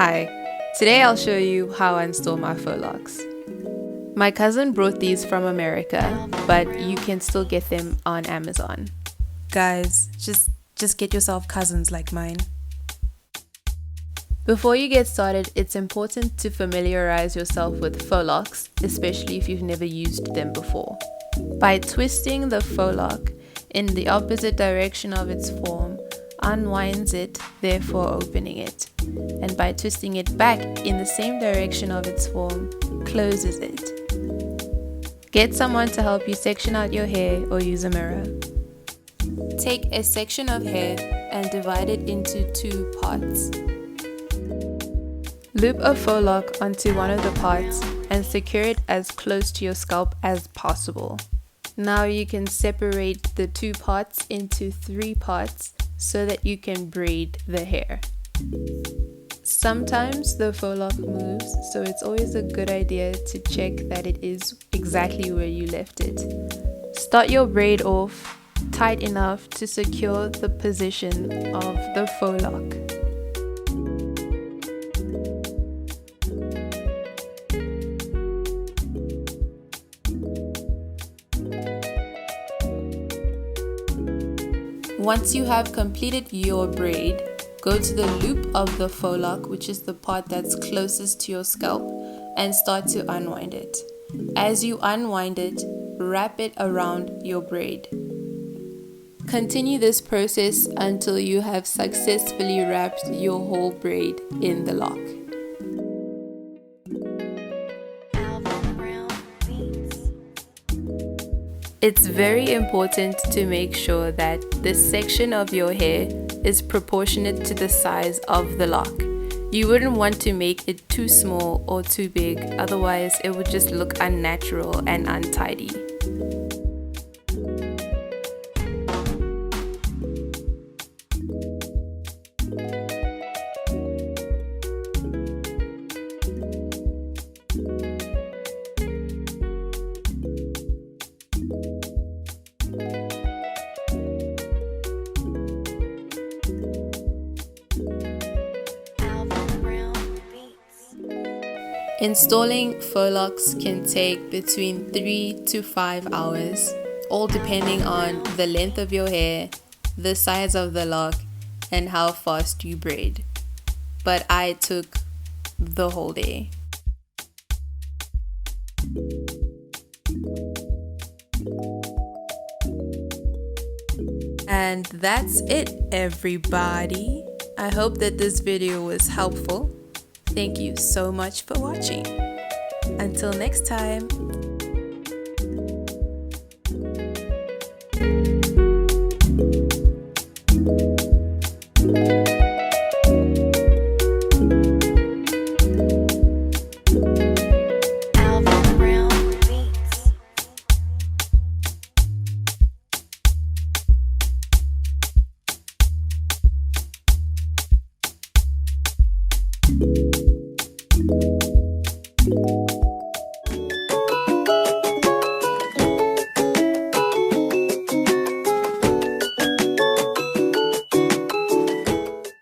Hi, today I'll show you how I install my Faux Locs. My cousin brought these from America, but you can still get them on Amazon. Guys, just get yourself cousins like mine. Before you get started, it's important to familiarize yourself with Faux Locs, especially if you've never used them before. By twisting the Faux Loc in the opposite direction of its form, unwinds it, therefore opening it. And by twisting it back in the same direction of its form, closes it. Get someone to help you section out your hair or use a mirror. Take a section of hair and divide it into 2 parts. Loop a Faux Loc onto one of the parts and secure it as close to your scalp as possible. Now you can separate the 2 parts into 3 parts so that you can braid the hair. Sometimes the Faux Loc moves, so it's always a good idea to check that it is exactly where you left it. Start your braid off tight enough to secure the position of the Faux Loc. Once you have completed your braid, go to the loop of the Faux Loc, which is the part that's closest to your scalp, and start to unwind it. As you unwind it, wrap it around your braid. Continue this process until you have successfully wrapped your whole braid in the lock. It's very important to make sure that this section of your hair is proportionate to the size of the lock. You wouldn't want to make it too small or too big, otherwise it would just look unnatural and untidy. Installing Faux Locs can take between 3 to 5 hours, all depending on the length of your hair, the size of the lock, and how fast you braid. But I took the whole day. And that's it, everybody. I hope that this video was helpful. Thank you so much for watching. Until next time. Thank you.